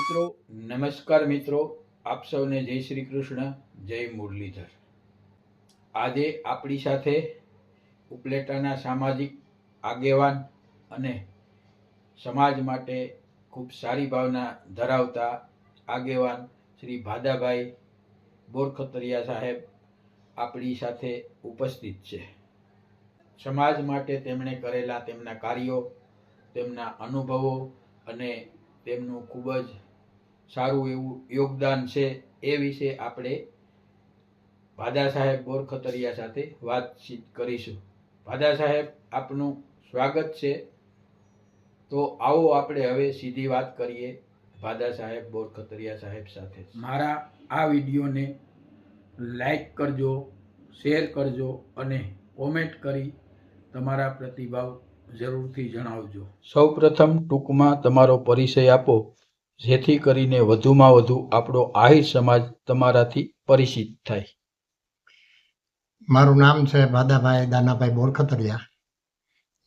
મિત્રો નમસ્કાર મિત્રો, આપ સૌને જય શ્રી કૃષ્ણ, જય મુરલીધર। આજે આપણી સાથે ઉપલેટાના સામાજિક આગેવાન અને સમાજ માટે ખૂબ સારી ભાવના ધરાવતા આગેવાન શ્રી ભાદાભાઈ બોરખતરિયા સાહેબ આપણી સાથે ઉપસ્થિત છે। સમાજ માટે તેમણે કરેલા તેમના કાર્યો, તેમના અનુભવો અને તેમનું ખૂબ જ સારું એવું યોગદાન છે એ વિશે આપણે ભાદા સાહેબ બોરખતરિયા સાથે વાતચીત કરીશું। ભાદા સાહેબ, આપનું સ્વાગત છે। તો આવો આપણે હવે સીધી વાત કરીએ ભાદા સાહેબ બોરખતરિયા સાહેબ સાથે। મારા આ વિડીયોને લાઈક કરજો, શેર કરજો અને કોમેન્ટ કરી તમારા પ્રતિભાવ જરૂરથી જણાવજો। સૌપ્રથમ ટૂંકમાં તમારો પરિચય આપો, જેથી કરીને વધુમાં વધુ આપણો આહિર સમાજ તમારાથી પરિચિત થાય। મારું નામ છે ભાદાભાઈ દાનાભાઈ બોરખતરિયા।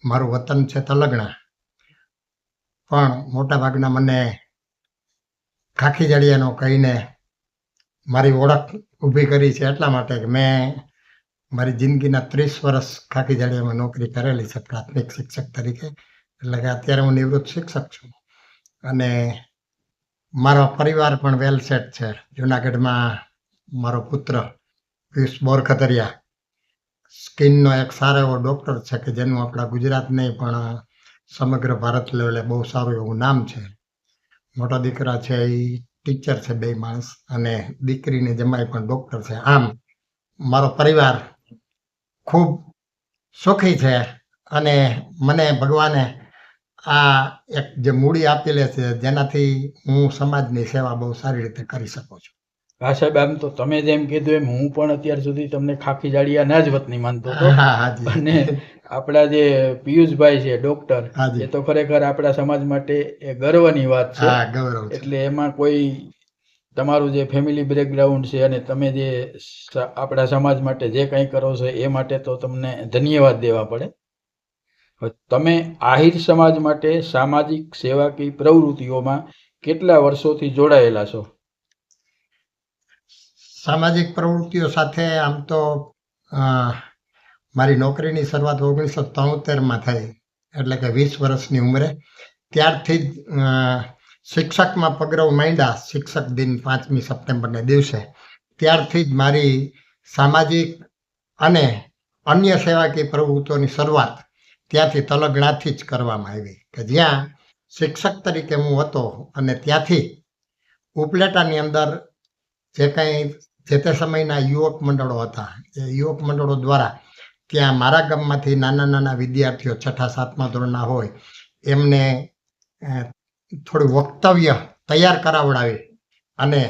મારું વતન છે તલગણા, પણ મોટાભાગના મને ખાખી જાળિયાનો કહીને મારી ઓળખ ઊભી કરી છે, એટલા માટે કે મેં મારી જિંદગીના 30 વર્ષ ખાખી જાળિયામાં નોકરી કરેલી છે પ્રાથમિક શિક્ષક તરીકે। એટલે કે અત્યારે હું નિવૃત્ત શિક્ષક છું અને મારો પરિવાર પણ વેલ સેટ છે। જુનાગઢમાં મારો પુત્ર પિયુષ બોરખતરિયા સ્કિનનો એક સારો એવો ડૉક્ટર છે કે જેનું આપણા ગુજરાત નહીં પણ સમગ્ર ભારત લેવલે બહુ સારું એવું નામ છે। મોટા દીકરા છે એ ટીચર છે, 2 માણસ, અને દીકરીની જમાઈ પણ ડૉક્ટર છે। આમ મારો પરિવાર ખૂબ સુખી છે અને મને ભગવાને આ એક જે મૂડી આપેલી છે જેનાથી હું સમાજની સેવા બહુ સારી રીતે કરી શકું છું। હા સાહેબ, આમ તો તમે જેમ કીધું એમ હું પણ અત્યાર સુધી તમને ખાખી જાળિયાના જ વતની માનતો હતો। અને આપણા જે પિયુષભાઈ છે ડોક્ટર, એ તો ખરેખર આપણા સમાજ માટે એ ગર્વની વાત છે। એટલે એમાં કોઈ તમારું જે ફેમિલી બેકગ્રાઉન્ડ છે અને તમે જે આપણા સમાજ માટે જે કંઈ કરો છો એ માટે તો તમને ધન્યવાદ દેવા પડે। તમે આહિર સમાજ માટે સામાજિક સેવાકીય પ્રવૃત્તિઓમાં કેટલા વર્ષોથી જોડાયેલા છો? સામાજિક પ્રવૃત્તિઓ સાથે આમ તો મારી નોકરીની શરૂઆત 1973માં થઈ, એટલે કે 20 વર્ષની ઉંમરે। ત્યારથી જ શિક્ષકમાં પગરવ માંડ્યા, શિક્ષક દિન 5મી સપ્ટેમ્બરને દિવસે। ત્યારથી જ મારી સામાજિક અને અન્ય સેવાકીય પ્રવૃત્તિઓની શરૂઆત ત્યાંથી તલગણાથી જ કરવામાં આવી, કે જ્યાં શિક્ષક તરીકે હું હતો અને ત્યાંથી ઉપલેટાની અંદર જે કંઈ જે તે સમયના યુવક મંડળો હતા, એ યુવક મંડળો દ્વારા ત્યાં મારા ગામમાંથી નાના નાના વિદ્યાર્થીઓ 6ઠા 7મા ધોરણના હોય એમને થોડું વક્તવ્ય તૈયાર કરાવડાવી અને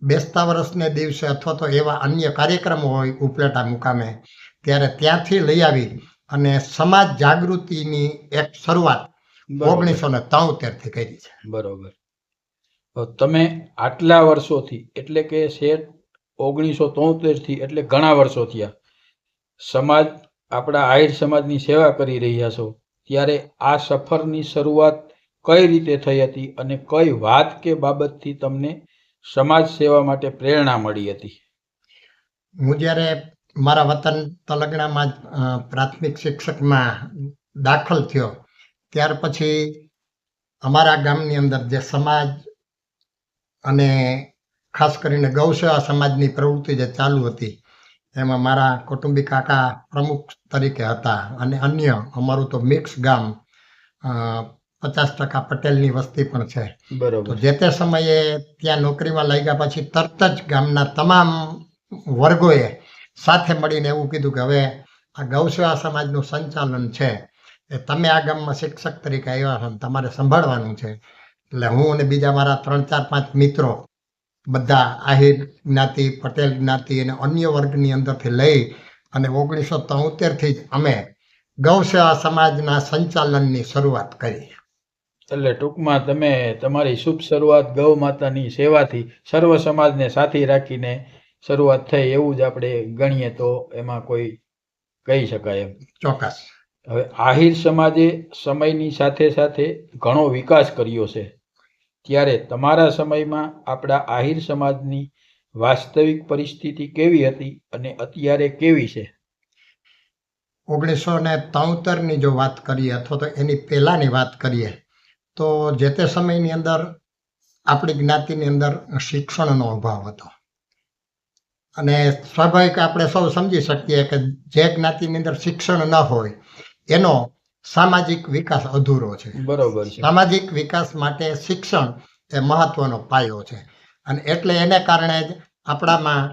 બેસતા વર્ષને દિવસે અથવા તો એવા અન્ય કાર્યક્રમો હોય ઉપલેટા મુકામે, ત્યારે ત્યાંથી લઈ આવી અને સમાજ જાગૃતિની એક શરૂઆત 1973થી કરી છે। બરોબર। તમે આટલા વર્ષોથી, એટલે કે શેઠ 1973થી, એટલે ઘણા વર્ષો થયા, સમાજ આપણા આહિર સમાજની સેવા કરી રહ્યા છો, ત્યારે આ સફરની શરૂઆત કઈ રીતે થઈ હતી અને કઈ વાત કે બાબતથી તમને સમાજ સેવા માટે પ્રેરણા મળી હતી? હું જ્યારે મારા વતન તલગણામાં પ્રાથમિક શિક્ષકમાં દાખલ થયો, ત્યાર પછી અમારા ગામની અંદર જે સમાજ અને ખાસ કરીને ગૌસેવા સમાજની પ્રવૃત્તિ જે ચાલુ હતી, એમાં મારા કૌટુંબિક કાકા પ્રમુખ તરીકે હતા અને અન્ય અમારું તો મિક્સ ગામ, 50% પટેલની વસ્તી પણ છે। બરોબર। તો જે તે સમયે ત્યાં નોકરીમાં લાગ્યા પછી તરત જ ગામના તમામ વર્ગોએ સાથે મળીને એવું કીધું કે હવે આ ગૌસેવા સમાજનું સંચાલન છે એ તમે આ ગામમાં શિક્ષક તરીકે આવ્યા છો, તમારે સંભાળવાનું છે। એટલે હું અને બીજા મારા 3-4-5 મિત્રો બધા આહિર જ્ઞાતિ, પટેલ જ્ઞાતિ અને અન્ય વર્ગની અંદરથી લઈ અને 1973થી જ અમે ગૌસેવા સમાજના સંચાલનની શરૂઆત કરી। એટલે ટૂંકમાં તમે તમારી શુભ શરૂઆત ગૌ માતાની સેવાથી સર્વ સમાજને સાથી રાખીને શરૂઆત થઈ, એવું જ આપણે ગણીએ તો એમાં કોઈ કહી શકાય એમ। ચોક્કસ। હવે આહિર સમાજે સમયની સાથે સાથે ઘણો વિકાસ કર્યો છે, ત્યારે તમારા સમયમાં આપણા આહિર સમાજની વાસ્તવિક પરિસ્થિતિ કેવી હતી અને અત્યારે કેવી છે? 1973ની જો વાત કરીએ અથવા તો એની પહેલાંની વાત કરીએ તો જે તે સમયની અંદર આપણી જ્ઞાતિની અંદર શિક્ષણનો અભાવ હતો. અને સ્વાભાવિક આપણે સૌ સમજી શકીએ કે જે જ્ઞાતિની અંદર શિક્ષણ ન હોય એનો સામાજિક વિકાસ અધૂરો છે. બરોબર છે. સામાજિક વિકાસ માટે શિક્ષણ એ મહત્વનો પાયો છે. અને એટલે એને કારણે જ આપણામાં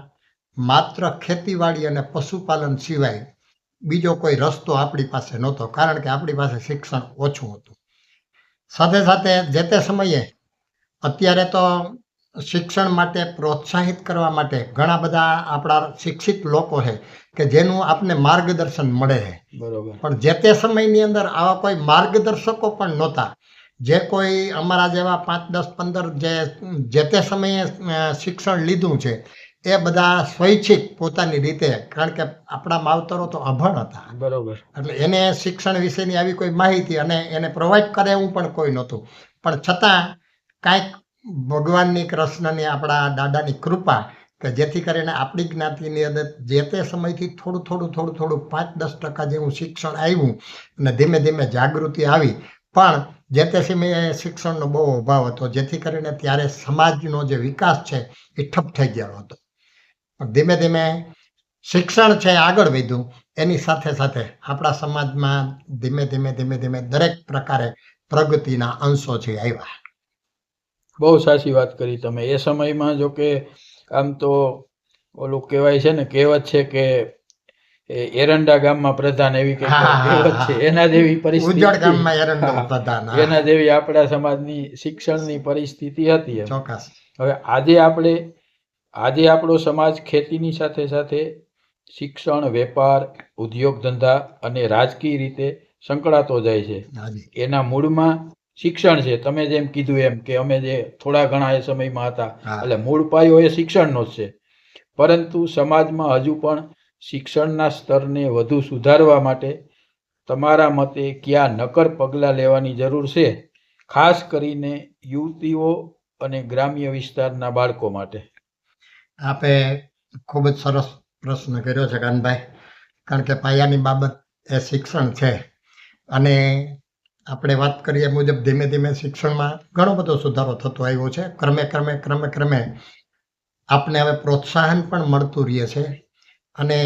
માત્ર ખેતીવાડી અને પશુપાલન સિવાય બીજો કોઈ રસ્તો આપણી પાસે નહોતો, કારણ કે આપણી પાસે શિક્ષણ ઓછું હતું. સાથે સાથે જે તે સમયે અત્યારે તો શિક્ષણ માટે પ્રોત્સાહિત કરવા માટે ઘણા બધા આપણા શિક્ષિત લોકો છે કે જેનું આપને માર્ગદર્શન મળે છે. બરોબર. પણ જે તે સમયની અંદર આવા કોઈ માર્ગદર્શકો પણ નહોતા. જે કોઈ અમારા જેવા 5, 10, 15 જે તે સમયે શિક્ષણ લીધું છે એ બધા સ્વૈચ્છિક પોતાની રીતે, કારણ કે આપણા માવતરો તો અભણ હતા, બરોબર. એટલે એને શિક્ષણ વિશેની આવી કોઈ માહિતી અને એને પ્રોવાઈડ કરે એવું પણ કોઈ નહોતું. પણ છતાં કાંઈક ભગવાનની, કૃષ્ણની, આપણા દાદાની કૃપા કે જેથી કરીને આપણી જ્ઞાતિની અંદર જે તે સમયથી થોડું 5-10% જેવું શિક્ષણ આવ્યું અને ધીમે ધીમે જાગૃતિ આવી. પણ જે તે સમયે શિક્ષણનો બહુ અભાવ હતો, જેથી કરીને ત્યારે સમાજનો જે વિકાસ છે એ ઠપ થઈ ગયો હતો. ધીમે ધીમે શિક્ષણ છે આગળ વધ્યું, એની સાથે સાથે આપણા સમાજમાં ધીમે ધીમે દરેક પ્રકારે પ્રગતિના અંશો છે આવ્યા. બહુ સાચી વાત કરી તમે. એ સમયમાં જો કે આમ તો ઓલું કહેવાય છે ને, કહેવત છે કે એરંડા ગામમાં પ્રધાન, એવી કઈ કહેવત છે, એના જેવી પરિસ્થિતિ, ઉજ્જડ ગામમાં એરંડા પ્રધાન, એના જેવી આપણા સમાજની શિક્ષણની પરિસ્થિતિ હતી. ચોક્કસ. હવે આજે આપણો સમાજ ખેતીની સાથે સાથે શિક્ષણ, વેપાર, ઉદ્યોગ ધંધા અને રાજકીય રીતે સંકળાતો જાય છે. એના મૂળમાં શિક્ષણ છે. તમે જેમ કીધું એમ કે અમે જે થોડા ઘણા એ સમયમાં હતા, એટલે મૂળ પાયો એ શિક્ષણનો જ છે. પરંતુ સમાજમાં હજુ પણ શિક્ષણના સ્તરને વધુ સુધારવા માટે તમારા મતે કયા નક્કર પગલાં લેવાની જરૂર છે, ખાસ કરીને યુવતીઓ અને ગ્રામ્ય વિસ્તારના બાળકો માટે? આપે ખૂબ જ સરસ પ્રશ્ન કર્યો છે કાનભાઈ, કારણ કે પાયાની બાબત એ શિક્ષણ છે. અને આપણે વાત કરીએ મુજબ ધીમે ધીમે શિક્ષણમાં ઘણો બધો સુધારો થતો આવ્યો છે. ક્રમે આપને હવે પ્રોત્સાહન પણ મળતું રહે છે. અને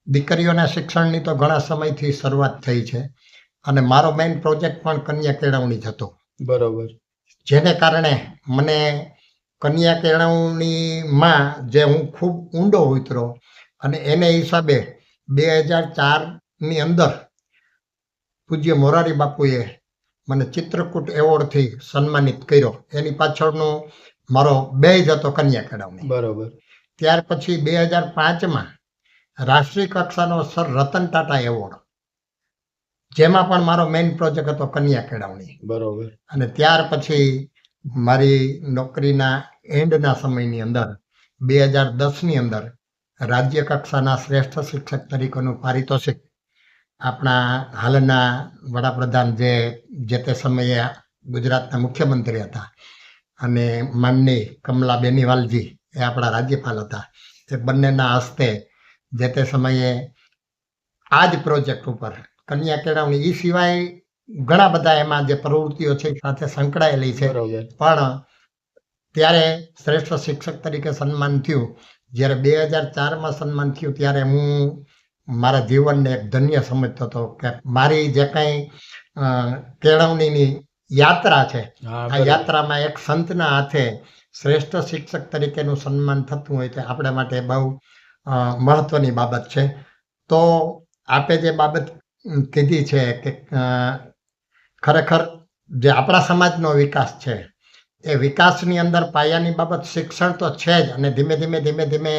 દીકરીઓના શિક્ષણની તો ઘણા સમયથી શરૂઆત થઈ છે. અને મારો મેઇન પ્રોજેક્ટ પણ કન્યા કેળવણી જ હતો. બરોબર. જેને કારણે મને કન્યા કેળવણીમાં જે હું ખૂબ ઊંડો ઉતરો અને એને હિસાબે 2004ની અંદર પૂજ્ય મોરારી બાપુએ મને ચિત્રકૂટ એવોર્ડથી સન્માનિત કર્યો. એની પાછળનો મારો બેઝ હતો કન્યા કેળવણી. બરોબર. ત્યાર પછી 2005માં રાષ્ટ્રીય કક્ષાનો સર રતન ટાટા એવોર્ડ, જેમાં પણ મારો મેઇન પ્રોજેક્ટ હતો કન્યા કેળવણી. બરોબર. અને ત્યાર પછી મારી નોકરીના એન્ડના સમયની અંદર 2010ની અંદર રાજ્ય કક્ષાના શ્રેષ્ઠ શિક્ષક તરીકેનું પારિતોષિક આપણા હાલના વડાપ્રધાન જે તે સમયે ગુજરાતના મુખ્યમંત્રી હતા અને માનની કમલા બેનીવાલજી એ આપણા રાજ્યપાલ હતા, એ બંનેના હસ્તે જે તે સમયે આ જ પ્રોજેક્ટ ઉપર કન્યા કેળવણી, એ સિવાય ઘણા બધા એમાં જે પ્રવૃત્તિઓ છે સાથે સંકળાયેલી છે. પણ ત્યારે શ્રેષ્ઠ શિક્ષક તરીકે સન્માન થયું. જ્યારે 2004માં સન્માન થયું ત્યારે હું મારા જીવનને એક ધન્ય સમજતો હતો કે મારી જે કંઈ કેળવણીની યાત્રા છે, આ યાત્રામાં એક સંતના હાથે શ્રેષ્ઠ શિક્ષક તરીકેનું સન્માન થતું હોય તો આપણા માટે બહુ મહત્વની બાબત છે. તો આપે જે બાબત કીધી છે કે ખરેખર જે આપણા સમાજનો વિકાસ છે એ વિકાસની અંદર પાયાની બાબત શિક્ષણ તો છે જ. અને ધીમે ધીમે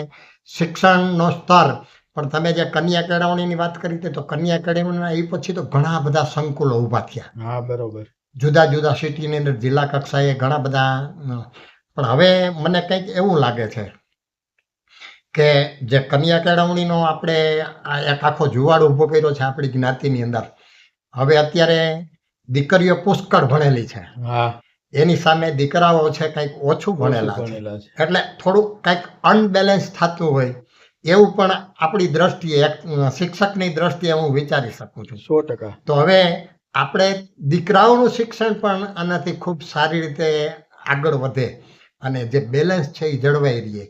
શિક્ષણનો સ્તર પણ તમે જે કન્યા કેળવણીની વાત કરી હતી, તો કન્યા કેળવણીના એ પછી તો ઘણા બધા સંકુલો ઊભા થયા. હા, બરોબર. જુદા સિટીની અંદર જિલ્લા કક્ષાએ ઘણા બધા. પણ હવે મને કંઈક એવું લાગે છે કે જે કન્યા કેળવણીનો આપણે એક આખો જુવાળ ઊભો કર્યો છે આપણી જ્ઞાતિની અંદર. હવે અત્યારે દીકરીઓ પુષ્કળ ભણેલી છે. એની સામે દીકરાઓ છે કંઈક ઓછું ભણેલા છે, ભણેલા છે. એટલે થોડુંક કંઈક અનબેલેન્સ થતું હોય એવું પણ આપણી દ્રષ્ટિએ એક શિક્ષકની દ્રષ્ટિએ હું વિચારી શકું છું. 100%. તો હવે આપણે દીકરાઓનું શિક્ષણ પણ આનાથી ખૂબ સારી રીતે આગળ વધે અને જે બેલેન્સ છે એ જળવાઈ રહે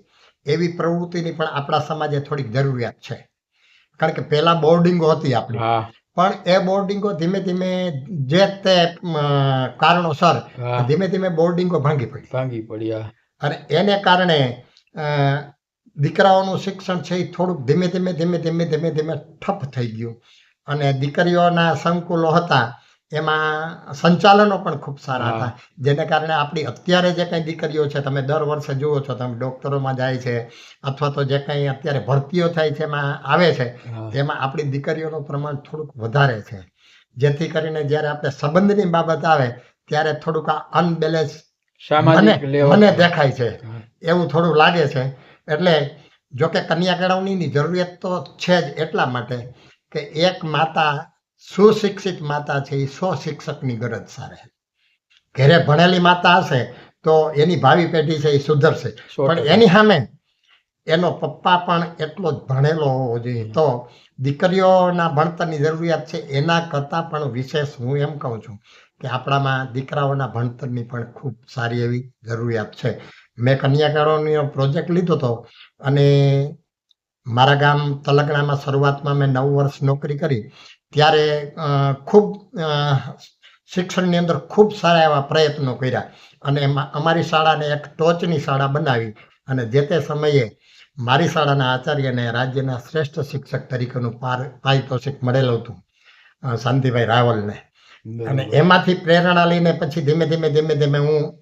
એવી પ્રવૃત્તિની પણ આપણા સમાજે થોડીક જરૂરિયાત છે. કારણ કે પહેલા બોર્ડિંગો હતી આપણી, હા પણ એ બોર્ડિંગો ધીમે ધીમે જે તે કારણોસર હા ધીમે ધીમે બોર્ડિંગો ભાંગી પડી ભાંગી પડ્યા. અને એને કારણે અ, દીકરાઓનું શિક્ષણ છે એ થોડુંક ધીમે ધીમે ધીમે ધીમે ધીમે ધીમે ઠપ થઈ ગયું અને દીકરીઓના સંકુલો હતા એમાં સંચાલનો પણ ખૂબ સારા હતા, જેને કારણે આપણી અત્યારે જે કંઈ દીકરીઓ છે તમે દર વર્ષે જુઓ છો, તમે ડૉક્ટરોમાં જાય છે અથવા તો જે કંઈ અત્યારે ભરતીઓ થાય છે એમાં આવે છે, હા. એમાં આપણી દીકરીઓનું પ્રમાણ થોડુંક વધારે છે, જેથી કરીને જ્યારે આપણે સંબંધની બાબત આવે ત્યારે થોડુંક આ અનબેલેન્સ સામાજિક લેવલ મને દેખાય છે, હા. એવું થોડું લાગે છે. એટલે જો કે કન્યા કેળવણીની જરૂરિયાત તો છે જ એટલા માટે કે એક માતા સુશિક્ષિત માતા છે એ શિક્ષકની ગરજ સારે. ઘરે ભણેલી માતા હશે તો એની ભાવિ પેઢી છે એ સુધરશે, 100%. પણ એની સામે એનો પપ્પા પણ એટલો જ ભણેલો હોવો જોઈએ. તો દીકરીઓના ભણતરની જરૂરિયાત છે એના કરતાં પણ વિશેષ હું એમ કહું છું કે આપણામાં દીકરાઓના ભણતરની પણ ખૂબ સારી એવી જરૂરિયાત છે. મેં કન્યા કેળવણીનો પ્રોજેક્ટ લીધો હતો અને મારા ગામ તલગણામાં શરૂઆતમાં મેં 9 વર્ષ નોકરી કરી ત્યારે ખૂબ શિક્ષણની અંદર ખૂબ સારા એવા પ્રયત્નો કર્યા અને અમારી શાળાને એક ટોચની શાળા બનાવી અને જે તે સમયે મારી શાળાના આચાર્યને રાજ્યના શ્રેષ્ઠ શિક્ષક તરીકેનું પારિતોષિક મળેલું હતું, શાંતિભાઈ રાવલને. અને બરોબર. એમાંથી પ્રેરણા લઈને પછી ધીમે ધીમે ધીમે ધીમે હું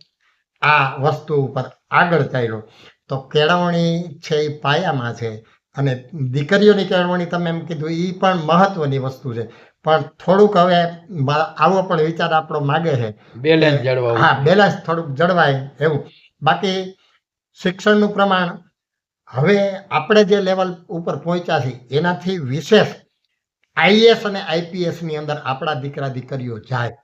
આ વસ્તુ ઉપર આગળ ચાલ્યો. તો કેળવણી છે એ પાયામાં છે અને દીકરીઓની કેળવણી તમે એમ કીધું એ પણ મહત્વની વસ્તુ છે, પણ થોડુંક હવે આવો પણ વિચાર આપણો માગે છે બેલેન્સ કે જળવાવું હા જોઈએ. બેલેન્સ થોડુંક જળવાય એવું. બાકી શિક્ષણનું પ્રમાણ હવે આપણે જે લેવલ ઉપર પહોંચ્યા છીએ એનાથી વિશેષ આઈએએસ અને આઈપીએસની અંદર આપણા દીકરા દીકરીઓ જાય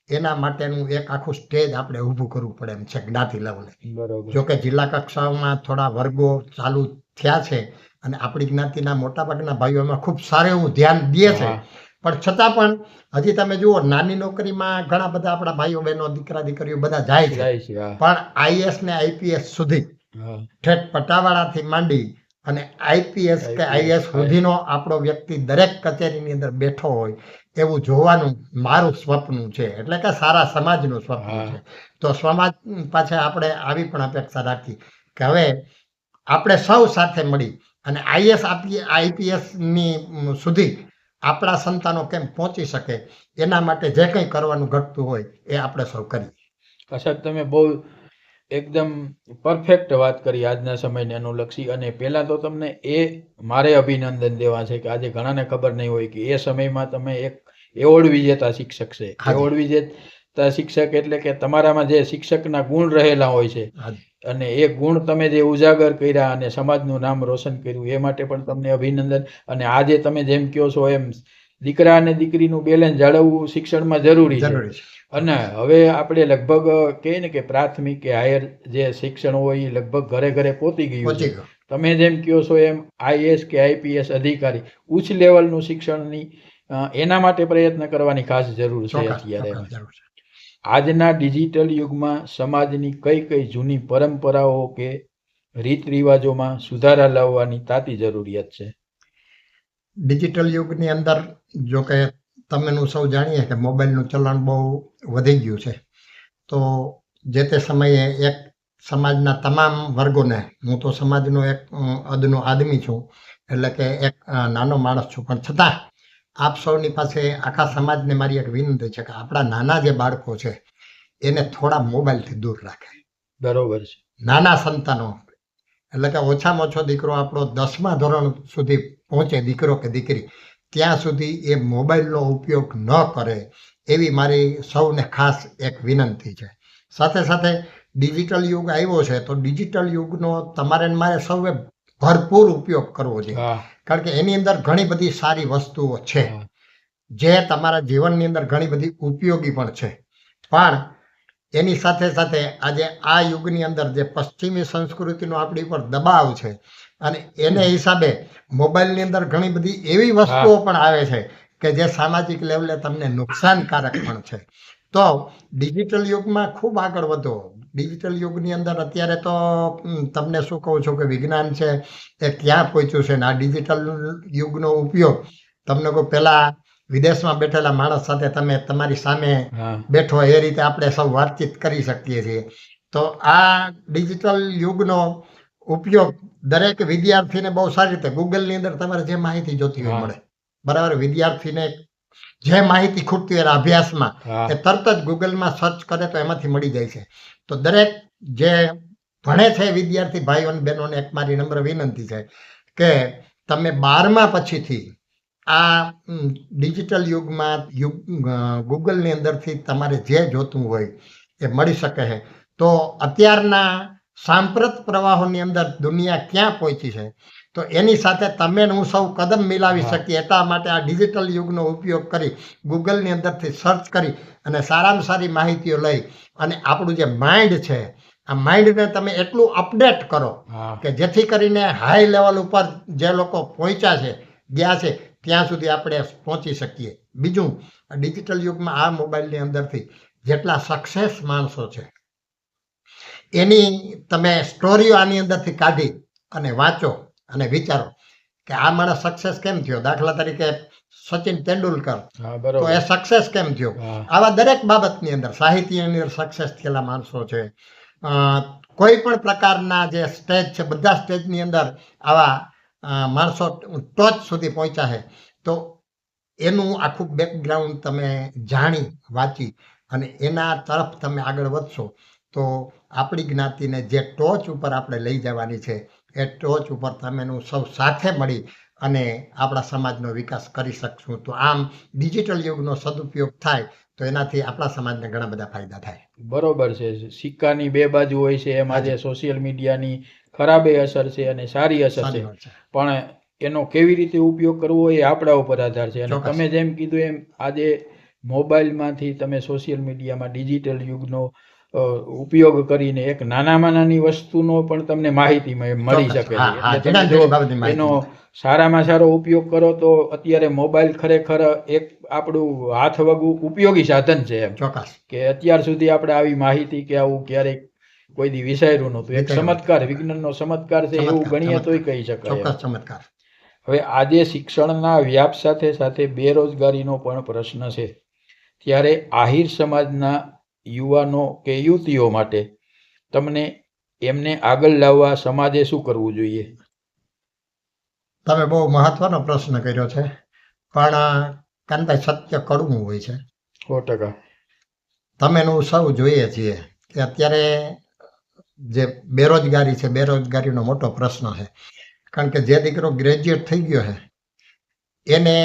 એના માટેનું એક આખું સ્ટેજ આપણે ઊભું કરવું પડે એમ છે જ્ઞાતિ લેવલે. બરોબર. જોકે જિલ્લા કક્ષાઓમાં થોડા વર્ગો ચાલુ થયા છે અને આપણી જ્ઞાતિના મોટાભાગના ભાઈઓ એમાં ખૂબ સારું એવું ધ્યાન દે છે, હા. પણ છતાં પણ હજી તમે જુઓ નાની નોકરીમાં ઘણા બધા આપણા ભાઈઓ બહેનો દીકરા દીકરીઓ બધા જાય છે, જાય છે. હા. પણ આઈએએસ ને આઈપીએસ સુધી હા. ઠેઠ પટાવાળાથી માંડી અને આઈપીએસ કે IPS, આઈએસ સુધીનો આપણો વ્યક્તિ દરેક કચેરીની અંદર બેઠો હોય એવું જોવાનું મારું સ્વપ્ન છે, એટલે કે સારા સમાજનું સ્વપ્ન હા. છે. તો સમાજ પાછળ આપણે આવી પણ અપેક્ષા રાખી કે હવે આપણે સૌ સાથે મળી અને આઈએસ આઈપીએસની સુધી આપણા સંતાનો કેમ પહોંચી શકે એના માટે જે કંઈ કરવાનું ઘટતું હોય એ આપણે સૌ કરીએ. સાહેબ તમે બહુ એકદમ પરફેક્ટ વાત કરી આજના સમયને અનુલક્ષી, અને પહેલા તો તમને એ મારે અભિનંદન દેવા છે કે આજે ઘણાને ખબર નહીં હોય કે એ સમયમાં તમે એક એવોર્ડ વિજેતા શિક્ષક છે. હાજી. એવોર્ડ વિજેતા શિક્ષક એટલે કે તમારામાં જે શિક્ષકના ગુણ રહેલા હોય છે હાજી. અને એ ગુણ તમે જે ઉજાગર કર્યા અને સમાજનું નામ રોશન કર્યું એ માટે પણ તમને અભિનંદન. અને આજે તમે જેમ કહો છો એમ દીકરા અને દીકરીનું બેલેન્સ જાળવવું શિક્ષણમાં જરૂરી છે. જરૂરી છે. અને હવે આપણે લગભગ કહીએ ને કે પ્રાથમિક કે હાયર જે શિક્ષણ હોય એ લગભગ ઘરે ઘરે પહોંચી ગયું છે. પહોંચી ગયો. તમે જેમ કહો છો એમ આઈએસ કે આઈપીએસ અધિકારી ઉચ્ચ લેવલનું શિક્ષણની એના માટે પ્રયત્ન કરવાની ખાસ જરૂર છે ચોક્કસ અત્યારે. ચોક્કસ જરૂર છે. આજના ડિજિટલ યુગમાં સમાજની કઈ કઈ જૂની પરંપરાઓ કે રીત રિવાજોમાં સુધારા લાવવાની તાતી જરૂરિયાત છે? ડિજિટલ યુગની અંદર જો કે તમેનું સૌ જાણીએ કે મોબાઈલનું ચલણ બહુ વધી ગયું છે, તો જે તે સમયે એક સમાજના તમામ વર્ગોને, હું તો સમાજનો એક અદનો આદમી છું, એટલે કે એક નાનો માણસ છું, પણ છતાં આપ સૌની પાસે આખા સમાજને મારી એક વિનંતી છે કે આપણા નાના જે બાળકો છે એને થોડા મોબાઈલથી દૂર રાખે. બરોબર છે. નાના સંતાનો એટલે કે ઓછામાં ઓછો દીકરો આપણો 10મા ધોરણ સુધી પહોંચે, દીકરો કે દીકરી, ત્યાં સુધી એ મોબાઈલનો ઉપયોગ ન કરે એવી મારી સૌને ખાસ એક વિનંતી છે. સાથે સાથે ડિજિટલ યુગ આવ્યો છે તો ડિજિટલ યુગનો તમારે ને મારે સૌએ ભરપૂર ઉપયોગ કરવો જોઈએ, હા. કારણ કે એની અંદર ઘણી બધી સારી વસ્તુઓ છે હા. જે તમારા જીવનની અંદર ઘણી બધી ઉપયોગી પણ છે. પણ એની સાથે સાથે આજે આ યુગની અંદર જે પશ્ચિમી સંસ્કૃતિનો આપણી ઉપર દબાવ છે અને એને હિસાબે મોબાઈલની અંદર ઘણી બધી એવી વસ્તુઓ પણ આવે છે કે જે સામાજિક લેવલે તમને નુકસાનકારક પણ છે. તો ડિજિટલ યુગમાં ખૂબ આગળ વધો. ડિજિટલ યુગની અંદર અત્યારે તો તમને શું કહું છું કે વિજ્ઞાન છે એ ક્યાં પહોંચ્યું છે ને આ ડિજિટલ યુગનો ઉપયોગ તમને કહું પહેલાં વિદેશમાં બેઠેલા માણસ સાથે તમે તમારી સામે બેઠો એ રીતે આપણે સૌ વાતચીત કરી શકીએ છીએ. તો આ ડિજિટલ યુગનો ઉપયોગ દરેક વિદ્યાર્થીને બહુ સારી રીતે ગૂગલની અંદર તમારે જે માહિતી જોતી હોય મળે. બરાબર, વિદ્યાર્થીને જે માહિતી ખૂટતી હોય અભ્યાસમાં એ તરત જ ગૂગલમાં સર્ચ કરે તો એમાંથી મળી જાય છે. તો દરેક જે ભણે છે વિદ્યાર્થી ભાઈઓ અને બહેનોને એક મારી નમ્ર વિનંતી છે કે તમે 12મા પછીથી આ ડિજિટલ યુગમાં ગૂગલની અંદરથી તમારે જે જોતું હોય એ મળી શકે છે. તો અત્યારના સાંપ્રત પ્રવાહોની અંદર દુનિયા ક્યાં પહોંચી છે તો એની સાથે તમે હું સૌ કદમ મિલાવી શકીએ એટલા માટે આ ડિજિટલ યુગનો ઉપયોગ કરી ગૂગલની અંદરથી સર્ચ કરી અને સારામાં સારી માહિતીઓ લઈ અને આપણું જે માઇન્ડ છે આ માઇન્ડને તમે એટલું અપડેટ કરો કે જેથી કરીને હાઈ લેવલ ઉપર જે લોકો પહોંચ્યા છે ગયા છે ત્યાં સુધી આપણે પહોંચી શકીએ. બીજું, ડિજિટલ યુગમાં આ મોબાઈલની અંદરથી જેટલા સક્સેસ માણસો છે એની તમે સ્ટોરીઓ આની અંદરથી કાઢી અને વાંચો અને વિચારો કે આ માણસ સક્સેસ કેમ થયો. દાખલા તરીકે સચિન તેંડુલકર, તો એ સક્સેસ કેમ થયો. આવા દરેક બાબતની અંદર સાહિત્યની અંદર સક્સેસ થયેલા માણસો છે. કોઈ પણ પ્રકારના જે સ્ટેજ છે બધા સ્ટેજની અંદર આવા માણસો ટોચ સુધી પહોંચ્યા છે. તો એનું આખું બેકગ્રાઉન્ડ તમે જાણી વાંચી અને એના તરફ તમે આગળ વધશો તો આપણી જ્ઞાતિને જે ટોચ ઉપર આપણે લઈ જવાની છે એ ટોચ ઉપર તમે સૌ સાથે મળી અને આપણા સમાજનો વિકાસ કરી શકશું. તો આમ ડિજિટલ યુગનો સદુપયોગ થાય તો એનાથી આપણા સમાજને ઘણા બધા ફાયદા થાય. બરોબર છે. સિક્કાની બે બાજુ હોય છે. એમાં જે સોશિયલ મીડિયાની ખરાબે અસર છે અને સારી અસર છે, પણ એનો કેવી રીતે ઉપયોગ કરવો એ આપણા ઉપર આધાર છે. અને તમે જેમ કીધું એમ આજે મોબાઈલમાંથી તમે સોશિયલ મીડિયામાં ડિજિટલ યુગનો ઉપયોગ કરીને એક નાનામાં નાની વસ્તુનો પણ તમને માહિતી મળી શકે છે. એનો સારામાં સારો ઉપયોગ કરો તો અત્યારે મોબાઈલ ખરેખર એક આપણું હાથ વગું ઉપયોગી સાધન છે. એમ કે અત્યાર સુધી આપણે આવી માહિતી કે આવું ક્યારેક કોઈ દી વિચાર્યું નહોતું. એક ચમત્કાર, વિજ્ઞાનનો ચમત્કાર છે એવું ગણીએ તોય કહી શકાય. હવે આજે શિક્ષણના વ્યાપ સાથે સાથે બેરોજગારીનો પણ પ્રશ્ન છે. ત્યારે આહિર સમાજના યુવાનો કે યુવતીઓ માટે તમને એમને આગળ લાવવા સમાજે શું કરવું જોઈએ? તમે બહુ મહત્વનો પ્રશ્ન કર્યો છે, પણ કાનભાઈ સત્ય કડવું હોય છે. 100%. તમે સૌ જોઈએ છીએ કે અત્યારે જે બેરોજગારી છે, બેરોજગારીનો મોટો પ્રશ્ન છે. કારણ કે જે દીકરો ગ્રેજ્યુએટ થઈ ગયો છે એને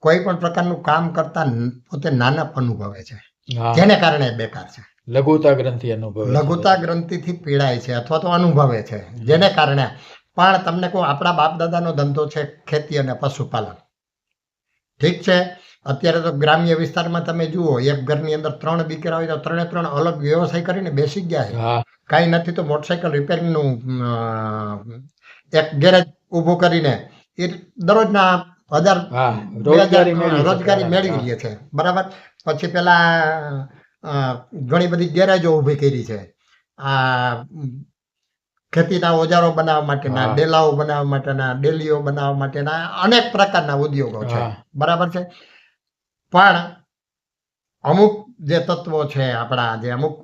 કોઈ પણ પ્રકારનું કામ કરતા પોતે નાનાપ અનુભવે છે, જેને કારણે બેકાર છે. લઘુતા ગ્રંથિથી પીડાય છે અથવા તો અનુભવે છે, જેને કારણે. પણ તમને કહું, આપણા બાપ દાદાનો ધંધો છે ખેતી અને પશુપાલન. ઠીક છે, અત્યારે તો ગ્રામ્ય વિસ્તારમાં તમે જુઓ, એક ઘરની અંદર 3 દીકરા હોય તો 3 અલગ વ્યવસાય કરીને બેસી ગયા છે. કાંઈ નથી તો મોટરસાયકલ રિપેરિંગનું એક ગેરેજ ઊભું કરીને એ દરરોજના 1000 રોજગારી મેળવી લે છે. બરાબર. પછી પેલા ઘણી બધી ગેરેજો ઊભી કરી છે આ ખેતીના ઓજારો બનાવવા માટેના, ડેલાઓ બનાવવા માટેના, ડેલીઓ બનાવવા માટેના અનેક પ્રકારના ઉદ્યોગો છે. બરાબર છે. પણ અમુક જે તત્વો છે આપણા, જે અમુક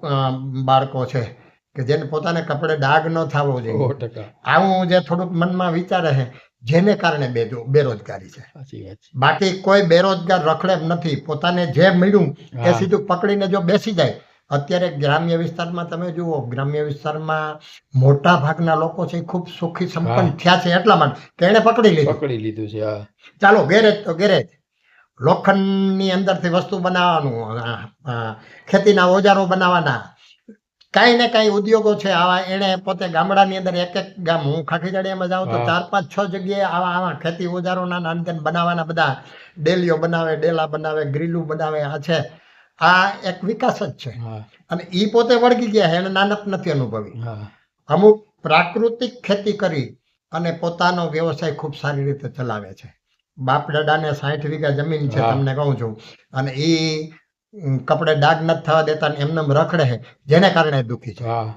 બાળકો છે કે જેને પોતાને કપડે ડાઘ ન થવો જોઈએ, આવું જે થોડુંક મનમાં વિચારે છે, જેને કારણે બેરોજગારી છે. બાકી કોઈ બેરોજગાર રખડે એમ નથી. પોતાને જે મળ્યું એ સીધું પકડીને જો બેસી જાય. અત્યારે ગ્રામ્ય વિસ્તારમાં તમે જુઓ, ગ્રામ્ય વિસ્તારમાં મોટા ભાગના લોકો છે ખૂબ સુખી સંપન્ન થયા છે એટલા માટે કે એને પકડી લીધું છે. ચાલો, ગેરેજ તો ગેરેજ, લોખંડની અંદરથી વસ્તુ બનાવવાનું, ખેતીના ઓજારો બનાવવાના, કાંઈ ને કાંઈ ઉદ્યોગો છે આવા. એણે પોતે ગામડાની અંદર એક ગામ, હું ખાખીજાડિયામાં જાઉં તો 4-5-6 જગ્યાએ આવા ખેતી ઓજારોના નાના બનાવવાના બધા ડેલીઓ બનાવે, ડેલા બનાવે, ગ્રીલું બનાવે. આ છે આ એક વિકાસ જ છે. હા અને એ પોતે વળગી ગયા છે, એને નાનપ નથી અનુભવી. હા અમુક પ્રાકૃતિક ખેતી કરી અને પોતાનો વ્યવસાય ખૂબ સારી રીતે ચલાવે છે. બાપ દાદાને 60 વીઘા જમીન છે, હા. તમને કહું છું, અને એ કપડે ડાઘ નથી થવા દેતા ને એમને એમ રખડે છે, જેને કારણે દુઃખી છે. હા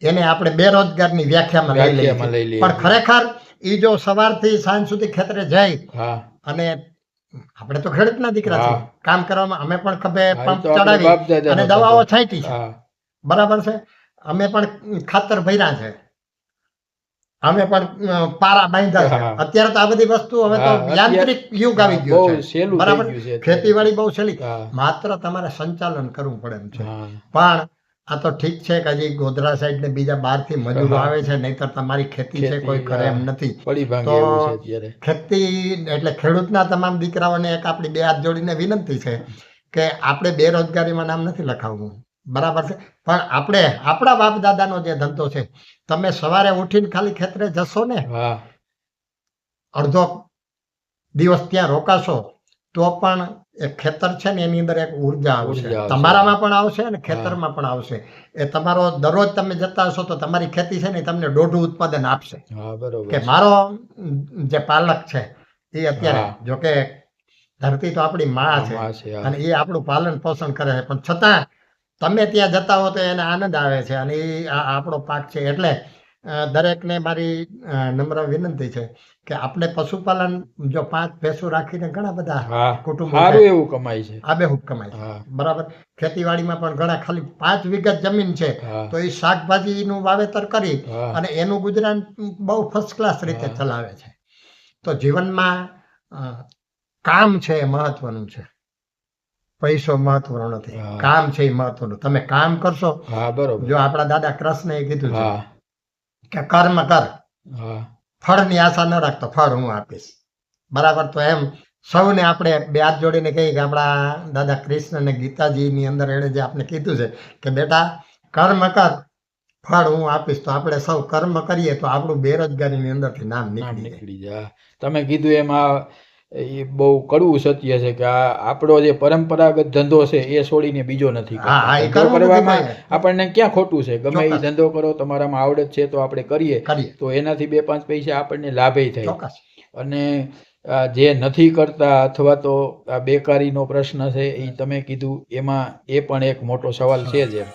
એને આપણે બેરોજગારની વ્યાખ્યામાં લઈ લઈએ વ્યાખ્યામાં લઈ છીએ. લઈએ પણ ખરેખર એ જો સવારથી સાંજ સુધી ખેતરે જાય હા અને આપણે તો ખેડૂતના દીકરા હા. છીએ, કામ કરવામાં અમે પણ ખભે હા, એ પંપ તો આપણે ચડાવી બાપ દાદાનો અને ધંધો. દવાઓ છાંટી છે, હા બરાબર છે. અમે પણ ખાતર ભર્યા છે, અમે પણ પારા બાંધ્યા છે. હા. અત્યારે તો આ બધી વસ્તુ હવે તો હા, અત્યારે- યાંત્રિક યુગ આવી હા, ગયો બહુ છે, સહેલું થઈ બરાબર. ગયું છે અત્યારે. ખેતીવાડી બહુ સહેલી, હા માત્ર તમારે સંચાલન કરવું પડે એમ છે. હા પણ આ તો ઠીક છે કે હજી ગોધરા સાઈડ ને બીજા બહારથી મજૂરો હા. આવે છે, નહીતર તમારી ખેતી છે ખેતી, કોઈ કરે એમ હા. નથી. પડી ભાંગે તો એવું છે અત્યારે. ખેતી એટલે ખેડૂતના તમામ દીકરાઓને એક આપણી બે હાથ જોડીને વિનંતી છે કે આપણે બેરોજગારીમાં નામ નથી લખાવવું, બરાબર છે. પણ આપણે આપણા બાપ દાદાનો જે ધંધો છે, તમે સવારે ઉઠીને ખાલી ખેતરે જશો ને, હા અડધો દિવસ ત્યાં રોકાશો તો પણ એ ખેતર છે ને એની અંદર એક ઉર્જા આવશે, ઉર્જા આવશે. તમારામાં પણ આવશે અને ખેતરમાં પણ આવશે. એ તમારો દરરોજ તમે જતા હશો તો તમારી ખેતી છે ને એ તમને દોઢું ઉત્પાદન આપશે. હા બરોબર કે છે. મારો જે પાલક છે એ અત્યારે હા. જો કે ધરતી તો આપણી માં છે આમાં છે, હા. અને એ આપણું પાલન પોષણ કરે છે, પણ છતાં તમે ત્યાં જતા હો તો એને આનંદ આવે છે અને એ આપણો પાક છે. એટલે દરેકને મારી નમ્ર વિનંતી છે કે આપણે પશુપાલન જો 5 ભેંસો રાખીને ઘણા બધા હા કુટુંબો સારું છે, એવું કમાય છે. આબેહૂબ કમાય છે, હા બરાબર. ખેતીવાડીમાં પણ ઘણા ખાલી 5 વીઘા જમીન છે હા તો એ શાકભાજીનું વાવેતર કરી હા અને એનું ગુજરાન બહુ ફર્સ્ટ ક્લાસ રીતે હા. ચલાવે છે. તો જીવનમાં કામ છે એ મહત્વનું છે, પૈસો મહત્વનો નથી. હા. કામ છે એ મહત્વનું. તમે કામ કરશો, હા બરોબર. જો આપણા દાદા કૃષ્ણએ કીધું છે હા કે કર્મ કર, હા ફળની આશા ન રાખતો, ફળ હું આપીશ, બરાબર. તો એમ સૌને આપણે બે હાથ જોડીને કહીએ કે આપણા દાદા કૃષ્ણ અને ગીતાજીની અંદર એણે જે આપણે કીધું છે કે બેટા કર્મ કર, ફળ હું આપીશ. તો આપણે સૌ કર્મ કરીએ તો આપણું બેરોજગારીની અંદરથી નામ નામ નીકળી જાય. નીકળી જાય. તમે કીધું એમાં એ બહુ કડવું સત્ય છે કે આ આપણો જે પરંપરાગત ધંધો છે એ છોડીને બીજો નથી હા, હા, એ કરતા. ધંધો કરવું નથી કરવામાં કોઈએ. આપણને ક્યાં ખોટું છે? ગમે એ ચોક્કસ. ધંધો કરો, તમારામાં આવડત છે તો આપણે કરીએ કરીએ, તો એનાથી 2-5 પૈસા આપણને લાભે થાય. ચોક્કસ. અને જે નથી કરતા અથવા તો આ બેકારીનો પ્રશ્ન છે એ તમે કીધું એમાં એ પણ એક મોટો સવાલ છે જ એમ.